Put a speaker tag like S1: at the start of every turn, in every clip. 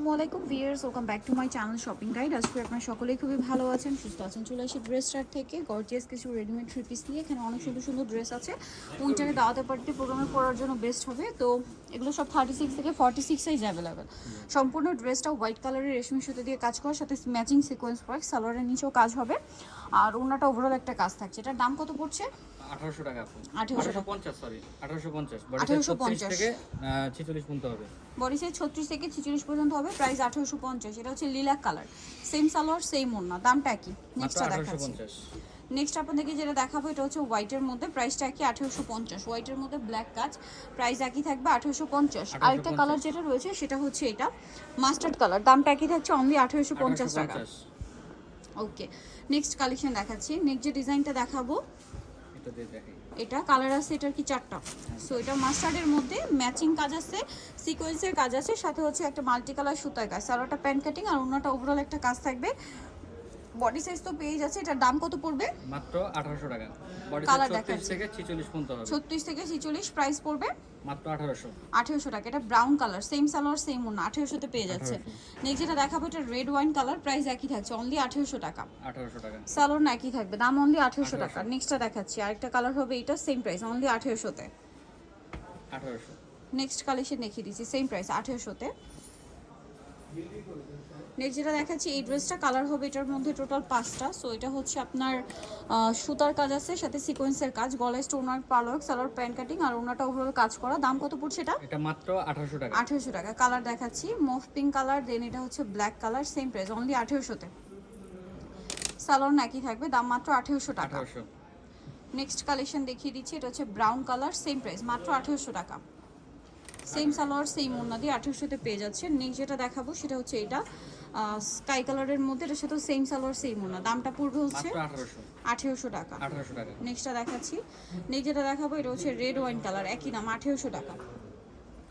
S1: আসসালামু আলাইকুম viewers, welcome back to my channel shopping guide. আজকে আপনারা সকলেই খুবই ভালো আছেন, সুস্থ আছেন। চলে আসি ড্রেস স্টার্ট থেকে গর্জিয়াস কিছু রেডিমেড থ্রি পিস নিয়ে। এখানে অনেক সুন্দর সুন্দর ড্রেস আছে, উইন্টারে দাওয়াতে পার্টি প্রোগ্রামে পরার জন্য বেস্ট হবে। তো এগুলো সব 36 থেকে 46 সাইজ অ্যাভেলেবেল। সম্পূর্ণ ড্রেসটা হোয়াইট কালারের রেশমি সুতো দিয়ে কাজ করার সাথে ম্যাচিং সিকোয়েন্স ওয়ার্ক, সালোয়ারের নিচেও কাজ হবে আর ওনাটা ওভারঅল একটা কাজ থাকছে। এটার দাম কত পড়ছে?
S2: 1800 টাকা আপু।
S1: 1850
S2: সরি 1850 বডি
S1: 1850
S2: থেকে 46 পর্যন্ত হবে।
S1: বডি সাইজ 36 থেকে 46 পর্যন্ত হবে, প্রাইস 1850। এটা হচ্ছে lilac colour, same salwar same ওড়না, দামটা কি? নেক্সটটা দেখাচ্ছি। নেক্সট আপনাদেরকে যেটা দেখাবো এটা হচ্ছে হোয়াইটের মধ্যে, প্রাইসটা কি? 1850। হোয়াইটের মধ্যে ব্ল্যাক কাজ, প্রাইস একই থাকবে 1850। আরেকটা কালার যেটা রয়েছে সেটা হচ্ছে এটা মাস্টার্ড কালার, দামটা একই থাকছে অনলি 1850 টাকা। ওকে, নেক্সট কালেকশন দেখাচ্ছি। নেক্সট যে ডিজাইনটা দেখাবো এটা কালার আছে, এটার কি চারটা। সো এটা মাস্টার্ডের মধ্যে ম্যাচিং কাজ আছে, সিকোয়েন্সের কাজ আছে, সাথে হচ্ছে একটা মাল্টি কালার সুতার কাজ, সালোয়ারটা প্যান্ট কাটিং আর অন্যটা ওভারঅল একটা কাজ থাকবে। বডি সাইজ তো পেয়ে যাচ্ছে। এটার দাম কত পড়বে?
S2: মাত্র 1800 টাকা। বডি
S1: কালার
S2: সাইজ
S1: দেখাচ্ছি
S2: 36 থেকে 46 পর্যন্ত হবে।
S1: 36 থেকে 46, প্রাইস পড়বে
S2: মাত্র 1800।
S1: 1800 টাকা। এটা brown colour, same salwar same ওড়না, 1800 তে পেয়ে যাচ্ছে। নেক্সট যেটা দেখাবো এটা রেড ওয়াইন কালার, প্রাইস একই থাকছে অনলি 1800 টাকা।
S2: 1800 টাকা।
S1: সালোয়ার না একই থাকবে, দাম অনলি 1800 টাকা। নেক্সটটা দেখাচ্ছি, আরেকটা কালার হবে এটা, সেম প্রাইস অনলি 1800 তে।
S2: 1800।
S1: নেক্সট কালেকশন দেখিয়ে দিচ্ছি, সেম প্রাইস 1800 তে। নেক্সট যেটা দেখাচ্ছি এই ড্রেসটা কালার হবে এটার মধ্যে টোটাল 5টা। সো এটা হচ্ছে আপনার সুতার কাজ আছে, সাথে সিকোয়েন্সের কাজ, গলায় stone work, pearl work, salwar pant cutting আর ওনাটা ওভারঅল কাজ করা। দাম কত পড়ছে এটা?
S2: এটা মাত্র 1800 টাকা।
S1: 1800 টাকা। কালার দেখাচ্ছি মফ পিঙ্ক কালার, দেন এটা হচ্ছে black colour, same price only 1800 তে। সালোয়ার একই থাকবে, দাম মাত্র 1800 টাকা।
S2: 1800।
S1: নেক্সট কালেকশন দেখিয়ে দিচ্ছি, এটা হচ্ছে ব্রাউন কালার, সেম প্রাইস মাত্র 1800 টাকা। সেম সালোয়ার সেম ওড়না দিয়ে 1800 তে পেয়ে যাচ্ছে। নেক্সট যেটা দেখাবো সেটা হচ্ছে এটা স্কাই কালারের মধ্যে, এটার সাথে সেম সালোয়ার সেম ওড়না, দামটা পড়বে হচ্ছে 1800 টাকা।
S2: 1800 টাকা।
S1: নেক্সটটা দেখাচ্ছি। নেক্সট যেটা দেখাবো এটা হচ্ছে রেড ওয়াইন কালার, একই দাম 1800 টাকা।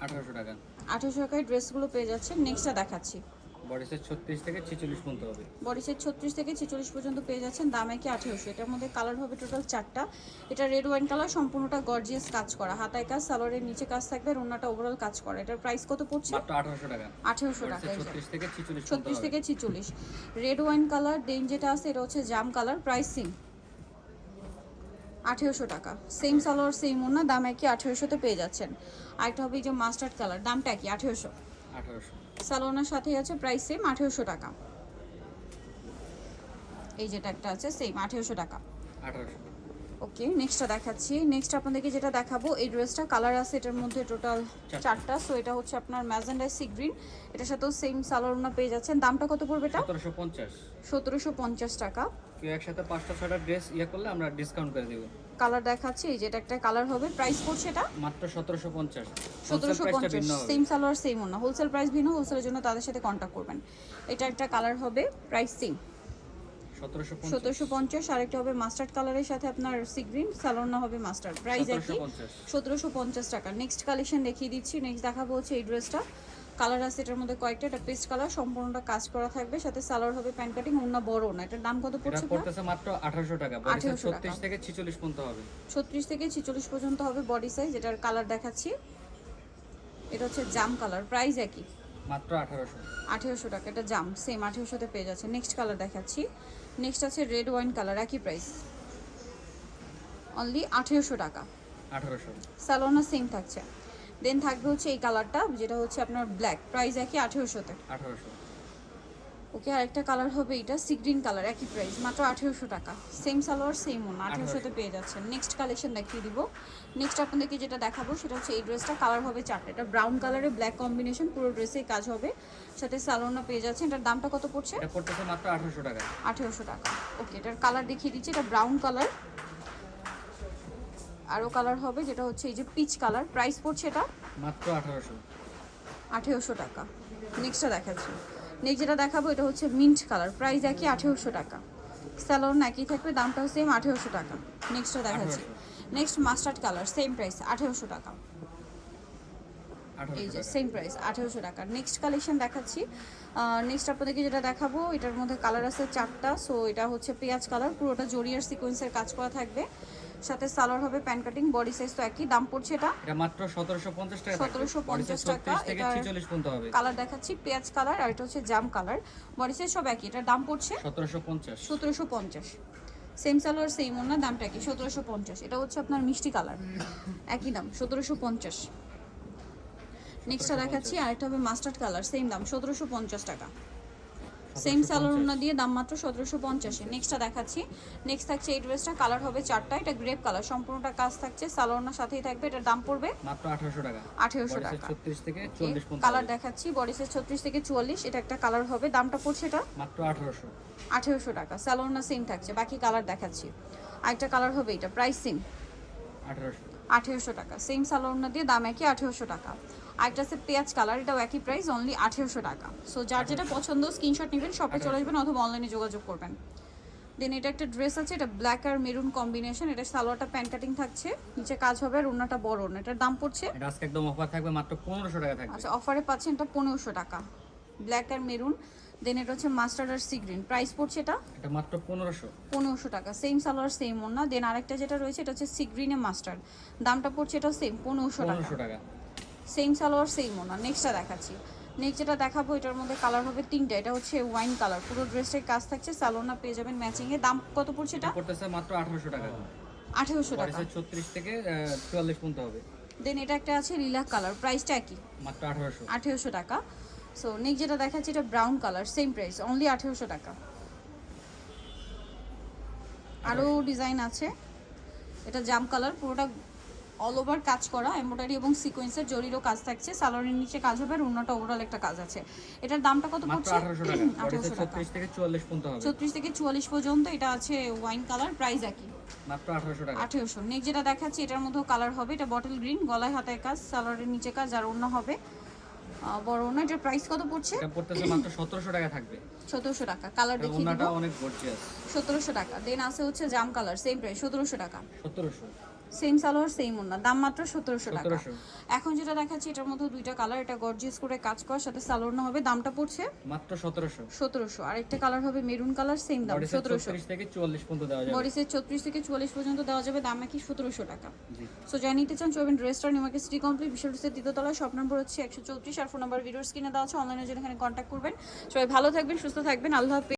S2: 1800 টাকা।
S1: 1800 টাকায় ড্রেসগুলো পেয়ে যাচ্ছে। নেক্সটটা দেখাচ্ছি।
S2: বডি সাইজ 36 থেকে 46 পর্যন্ত হবে।
S1: বডি সাইজ 36 থেকে 46 পর্যন্ত পেয়ে যাচ্ছেন, দাম একই 1800। এটার মধ্যে কালার হবে টোটাল 4টা। এটা রেড ওয়াইন কালার, সম্পূর্ণটা গর্জিয়াস কাজ করা, হাতায় কাজ, সালোয়ারের নিচে কাজ থাকবে, ওড়নাটা ওভারঅল কাজ করা। এটার প্রাইস কত পড়ছে?
S2: মাত্র 1800 টাকা।
S1: 1800 টাকা।
S2: 36 থেকে 46
S1: 36 থেকে 46। রেড ওয়াইন কালার, দেন যেটা আছে এটা হচ্ছে জাম কালার, প্রাইস সেম 1800 টাকা। সেম সালোয়ার সেম ওড়না, দাম একই 1800 তে পেয়ে যাচ্ছেন। আরেকটা হবে এই যে মাস্টার্ড কালার, দামটা একই 1800।
S2: 1800।
S1: সালোয়ারের সাথে আছে, প্রাইস সেম 1800 টাকা। এই যেটা একটা আছে সেম 1800 টাকা।
S2: 1800।
S1: ওকে, নেক্সটটা দেখাচ্ছি। নেক্সট আপনাদেরকে যেটা দেখাবো এই ড্রেসটা কালার আছে এটার মধ্যে টোটাল 4টা। সো এটা হচ্ছে আপনার ম্যাজেন্ডা সি গ্রিন, এটার সাথেও সেম সালোয়ার ওড়না পেয়ে যাচ্ছেন। দামটা কত পড়বে এটা?
S2: 1750।
S1: 1750 টাকা।
S2: কেউ একসাথে 5টা 6টা ড্রেস করলে আমরা ডিসকাউন্ট করে দেব।
S1: কালার দেখাচ্ছি, এই যেটা একটা কালার হবে, প্রাইস পড়ছে এটা
S2: মাত্র 1750।
S1: 1750। সেম সালোয়ার সেম ওড়না, হোলসেল প্রাইস ভিন্ন, হোলসেলের জন্য তাদের সাথে কন্ট্যাক্ট করবেন। এটা একটা কালার হবে, প্রাইস সেম 1750। আরেকটা হবে মাস্টার্ড কালারের সাথে আপনার সি গ্রিন, সালোয়ার হবে মাস্টার্ড, প্রাইস একই 1750 টাকা। নেক্সট কালেকশন দেখিয়ে দিচ্ছি। নেক্সট দেখাবো হচ্ছে এই ড্রেসটা কালার আছে এটার মধ্যে কয়েকটা। এটা পেস্ট কালার, সম্পূর্ণটা কাজ করা থাকবে, সাথে সালোয়ার হবে প্যান্ট কাটিং, ওড়না বড় না। এটার দাম কত পড়ছে?
S2: এটা পড়তেছে মাত্র 1800 টাকা। বডি সাইজ 36 থেকে 46 পর্যন্ত হবে।
S1: 36 থেকে 46 পর্যন্ত হবে বডি সাইজ। এটার কালার দেখাচ্ছি, এটা হচ্ছে জাম কালার, প্রাইস একই
S2: মাত্র 1800।
S1: 1800 টাকা। এটা জাম সেম 1800 তে পেয়ে যাচ্ছে। নেক্সট কালার দেখাচ্ছি। নেক্সট আছে রেড ওয়াইন কালার, একই প্রাইস অনলি 1800 টাকা।
S2: 1800।
S1: সালোনা সেম থাকছে। দেন থাকবে হচ্ছে এই কালারটা যেটা হচ্ছে আপনার ব্ল্যাক, প্রাইস একই 1800 তে।
S2: 1800।
S1: ওকে, আরেকটা কালার হবে এটা সি গ্রিন কালার, একই প্রাইস মাত্র 1800 টাকা। সেম সালোয়ার সেম ওন, 1800 তে পেয়ে যাচ্ছেন। নেক্সট কালেকশন দেখিয়ে দিব। নেক্সট আপনাদেরকে যেটা দেখাবো সেটা হচ্ছে এই ড্রেসটা কালার হবে 4টা। এটা ব্রাউন কালারে ব্ল্যাক কম্বিনেশন, পুরো ড্রেসে কাজ হবে, সাথে সালোনা পেয়ে যাচ্ছেন। এটার দামটা কত পড়ছে?
S2: এটা পড়তেছে মাত্র 1800 টাকা।
S1: 1800 টাকা। ওকে, এটার কালার দেখিয়ে দিচ্ছি। এটা ব্রাউন কালার, আরও কালার হবে যেটা হচ্ছে এই যে পিচ কালার, প্রাইস পড়ছে এটা
S2: মাত্র 1800।
S1: 1800 টাকা। নেক্সটটা দেখাচ্ছি। নেক্সট যেটা দেখাবো এটা হচ্ছে মিন্ট কালার, প্রাইস একই 1800 টাকা। স্যালোন একই থাকবে, দামটাও সেম 1800 টাকা। নেক্সটটা দেখাচ্ছি। Next mustard colour, same price 1800 টাকা। এই যে সেম প্রাইস 1800 টাকা। নেক্সট কালেকশন দেখাচ্ছি। নেক্সট আপনাদেরকে যেটা দেখাবো এটার মধ্যে কালার আছে 4টা। সো এটা হচ্ছে পেঁয়াজ কালার, পুরোটা জরিয়ার সিকোয়েন্সের কাজ করা থাকবে, সাথে সালোয়ার হবে প্যান কাটিং, বডি সাইজ তো একই, দাম পড়ছে এটা
S2: এটা মাত্র 1750 টাকা থাকবে।
S1: 1750 টাকা।
S2: 36 থেকে
S1: এটার
S2: 46 পর্যন্ত হবে।
S1: কালার দেখাচ্ছি পেঁয়াজ কালার, আর এটা হচ্ছে জাম কালার, বডি সাইজ সব একই। এটার দাম পড়ছে
S2: 1750।
S1: 1750। সেম সালোয়ার সেম ওড়না, দামটা কি 1750। এটা হচ্ছে আপনার মিষ্টি কালার, একই দাম 1750। নেক্সটটা দেখাচ্ছি আরেকটা হবে মাস্টার্ড কালার, সেম দাম 1750 টাকা। সেম সালোয়ার ওড়না দিয়ে দাম মাত্র 1750। নেক্সটটা দেখাচ্ছি, নেক্সট থাকছে এই ড্রেসটা, কালার হবে চারটা, এটা গ্রেপ কালার, সম্পূর্ণটা কাজ থাকছে, সালোয়ার ওড়নার সাথেই থাকবে। এটার দাম পড়বে
S2: মাত্র 1800 টাকা।
S1: 1800 টাকা।
S2: 36 থেকে 44 পর্যন্ত।
S1: কালার দেখাচ্ছি, বডি সাইজ 36 থেকে 44, এটা একটা কালার হবে, দামটা পড়ছে এটা
S2: মাত্র 1800।
S1: 1800 টাকা। সালোয়ার ওড়না সেম থাকছে, বাকি কালার দেখাচ্ছি। আরেকটা কালার হবে এটা, প্রাইস সেম
S2: 1800।
S1: 1800 টাকা। সেম সালোয়ার ওড়না দিয়ে দাম একই 1800 টাকা। আরেকটা আছে পেঁয়াজ কালার, এটাও একই প্রাইস, অনলি 1800 টাকা। সো যার যেটা পছন্দ স্ক্রিনশট নেবেন, শপে চলে আসবেন অথবা অনলাইনে যোগাযোগ করবেন। দেন এটা একটা ড্রেস আছে, এটা ব্ল্যাক আর মেরুন কম্বিনেশন, এটা সালোয়ারটা প্যান কাটিং থাকছে, নিচে কাজ হবে আর ওড়নাটা বড় ওড়না। এটার দাম পড়ছে,
S2: এটা আজকে একদম অফার থাকবে, মাত্র 1500 টাকা থাকবে।
S1: আচ্ছা অফারে পাচ্ছেন এটা 1500 টাকা, ব্ল্যাক আর মেরুন। দেন এটা হচ্ছে মাস্টার্ড আর সি গ্রিন, প্রাইস পড়ছে এটা
S2: এটা মাত্র 1500।
S1: 1500 টাকা। সেম সালোয়ার সেম ওড়না। দেন আরেকটা যেটা রয়েছে এটা হচ্ছে সি গ্রিনে মাস্টার্ড, দামটা পড়ছে এটা সেম 1500 টাকা। সেম সালোয়ার সেম ওড়না। নেক্সটটা দেখাচ্ছি, নেক্সট যেটা দেখাবো এটার মধ্যে কালার হবে তিনটা, এটা হচ্ছে ওয়াইন কালার, পুরো ড্রেসটাই কাজ থাকছে, সালোয়ারটা পেয়ে যাবেন ম্যাচিং এ। দাম কত পড়ছে এটা?
S2: পড়তেছে মাত্র 1800 টাকা।
S1: 1800 টাকা।
S2: 36 থেকে 44 পর্যন্ত হবে।
S1: দেন এটা একটা আছে লিলাক কালার, প্রাইসটা একই,
S2: মাত্র 1800।
S1: 1800 টাকা। সো নেক্সট যেটা দেখাচ্ছি এটা brown colour, same price, only 1800 টাকা। আরও ডিজাইন আছে, এটা জাম কালার, পুরোটা অল ওভার কাজ করা, এমব্রয়ডারি এবং সিকোয়েন্সের জরিরও কাজ থাকছে, সালোয়ারের নিচে কাজ হবে আর অন্যটা ওভারঅল একটা কাজ আছে। এটার দামটা কত
S2: মাত্র
S1: পড়ছে?
S2: 1800 টাকা।
S1: 1800 টাকা।
S2: 36 থেকে 44 পর্যন্ত হবে।
S1: 36 থেকে 44 পর্যন্ত। এটা আছে ওয়াইন কালার, প্রাইস একই,
S2: মাত্র 1800 টাকা।
S1: 1800। নেক্সট যেটা দেখাচ্ছি এটার মধ্যেও কালার হবে, এটা বটল গ্রিন, গলায় হাতায় কাজ, সালোয়ারের নিচে কাজ আর অন্য হবে বড় অন্য। এটার প্রাইস কত পড়ছে?
S2: এটা পড়তেছে মাত্র 1700 টাকা থাকবে।
S1: 1700 টাকা। কালার দেখিয়ে দিব,
S2: ওনাটা অনেক গর্জিয়াস।
S1: 1700 টাকা। দেন আছে হচ্ছে জাম কালার, সেম প্রাইস 1700 টাকা।
S2: 1700।
S1: সেম সালোয়ার সেম ওড়না, দাম মাত্র 1700 টাকা।
S2: 1700।
S1: এখন যেটা দেখাচ্ছি এটার মধ্যে দুইটা কালার, এটা গর্জিয়াস করে কাজ করার সাথে সালোয়ার না হবে, দামটা পড়ছে
S2: মাত্র 1700।
S1: 1700। আরেকটা কালার হবে মেরুন কালার, সেম দাম 1700।
S2: 36 থেকে 44 পর্যন্ত দেওয়া যাবে।
S1: বডি সাইজ 34 থেকে 44 পর্যন্ত দেওয়া যাবে, দাম নাকি 1700 টাকা।
S2: জি।
S1: সো যাই নিতে চান চলবেন ড্রেসটা নিউ মার্কেট সিটি কমপ্লিট বিশাল ড্রেসের দ্বিতীয়তলা, শপ নম্বর হচ্ছে 134 আর ফোন নাম্বার ভিডিওর স্ক্রিনে দেওয়া আছে, অনলাইনে জন্য এখানে কন্ট্যাক্ট করবেন। সবাই ভালো থাকবেন, সুস্থ থাকবেন, আল্লাহ হাফেজ।